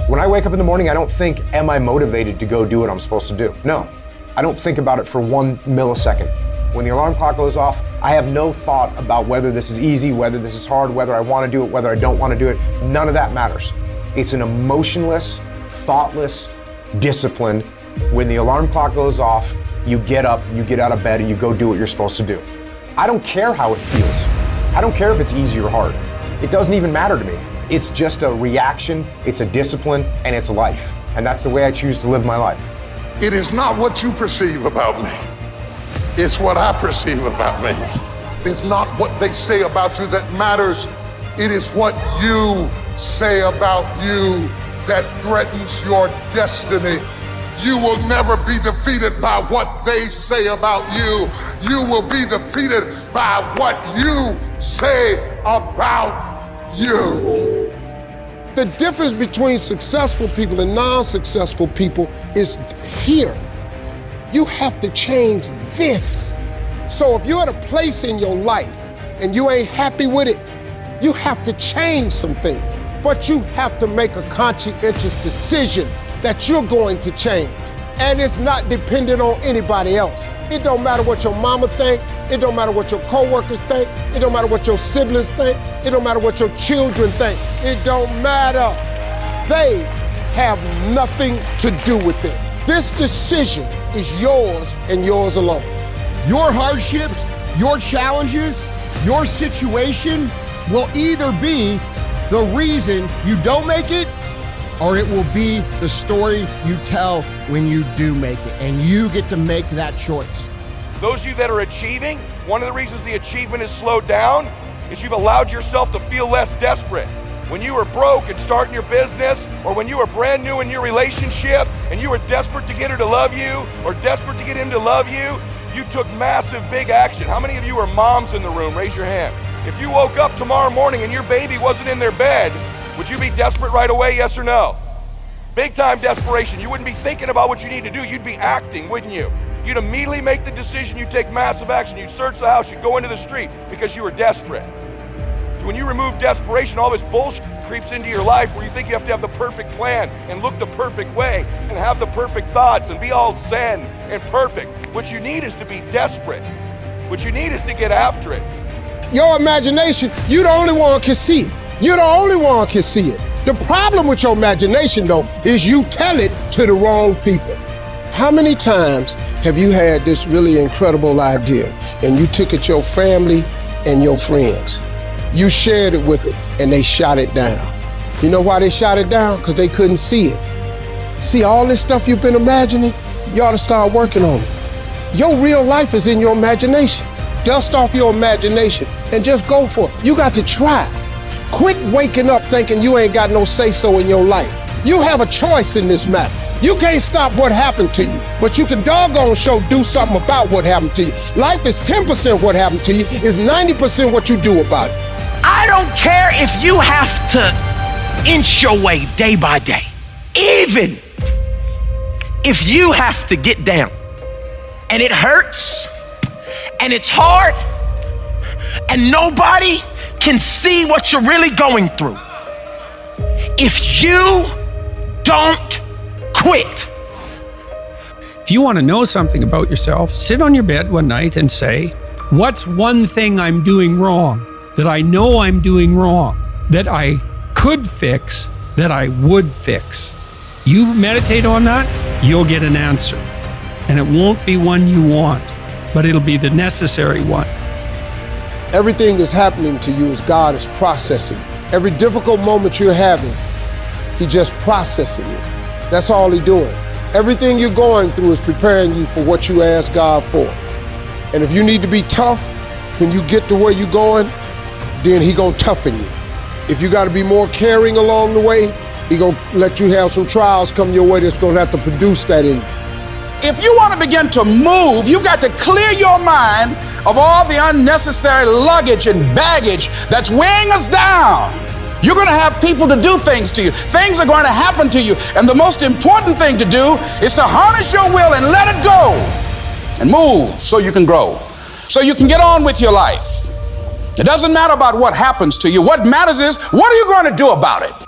When I wake up in the morning, I don't think, am I motivated to go do what I'm supposed to do? No, I don't think about it for 1 millisecond. When the alarm clock goes off, I have no thought about whether this is easy, whether this is hard, whether I want to do it, whether I don't want to do it. None of that matters. It's an emotionless, thoughtless discipline. When the alarm clock goes off, you get up, you get out of bed, and you go do what you're supposed to do. I don't care how it feels. I don't care if it's easy or hard. It doesn't even matter to me. It's just a reaction, it's a discipline, and it's life. And that's the way I choose to live my life. It is not what you perceive about me. It's what I perceive about me. It's not what they say about you that matters. It is what you say about you that threatens your destiny. You will never be defeated by what they say about you. You will be defeated by what you say about you. The difference between successful people and non-successful people is here. You have to change this. So if you're at a place in your life and you ain't happy with it, you have to change some things. But you have to make a conscientious decision that you're going to change. And it's not dependent on anybody else. It don't matter what your mama think. It don't matter what your coworkers think. It don't matter what your siblings think. It don't matter what your children think. It don't matter. They have nothing to do with it. This decision is yours and yours alone. Your hardships, your challenges, your situation will either be the reason you don't make it, or it will be the story you tell when you do make it, and you get to make that choice. Those of you that are achieving, one of the reasons the achievement is slowed down is you've allowed yourself to feel less desperate. When you were broke and starting your business, or when you were brand new in your relationship and you were desperate to get her to love you or desperate to get him to love you, you took massive, big action. How many of you are moms in the room? Raise your hand. If you woke up tomorrow morning and your baby wasn't in their bed, would you be desperate right away, yes or no? Big time desperation. You wouldn't be thinking about what you need to do. You'd be acting, wouldn't you? You'd immediately make the decision. You'd take massive action. You'd search the house. You'd go into the street because you were desperate. When you remove desperation, all this bullshit creeps into your life where you think you have to have the perfect plan and look the perfect way and have the perfect thoughts and be all zen and perfect. What you need is to be desperate. What you need is to get after it. Your imagination, you the only one can see it. You're the only one can see it. The problem with your imagination, though, is you tell it to the wrong people. How many times have you had this really incredible idea and you took it to your family and your friends? You shared it with them and they shot it down. You know why they shot it down? Because they couldn't see it. See, all this stuff you've been imagining, you ought to start working on it. Your real life is in your imagination. Dust off your imagination and just go for it. You got to try. Quit waking up thinking you ain't got no say-so in your life. You have a choice in this matter. You can't stop what happened to you, but you can doggone sure do something about what happened to you. Life is 10% what happened to you, is 90% what you do about it. I don't care if you have to inch your way day by day. Even if you have to get down and it hurts and it's hard and nobody can see what you're really going through. If you don't quit. If you want to know something about yourself, sit on your bed one night and say, what's one thing I'm doing wrong, that I know I'm doing wrong, that I could fix, that I would fix? You meditate on that, you'll get an answer. And it won't be one you want, but it'll be the necessary one. Everything that's happening to you is God is processing. Every difficult moment you're having, He's just processing it. That's all He's doing. Everything you're going through is preparing you for what you ask God for. And if you need to be tough when you get to where you're going, then He gonna toughen you. If you gotta be more caring along the way, He gonna let you have some trials come your way that's gonna have to produce that in you. If you want to begin to move, you've got to clear your mind of all the unnecessary luggage and baggage that's weighing us down. You're going to have people to do things to you. Things are going to happen to you. And the most important thing to do is to harness your will and let it go and move so you can grow, so you can get on with your life. It doesn't matter about what happens to you. What matters is, what are you going to do about it?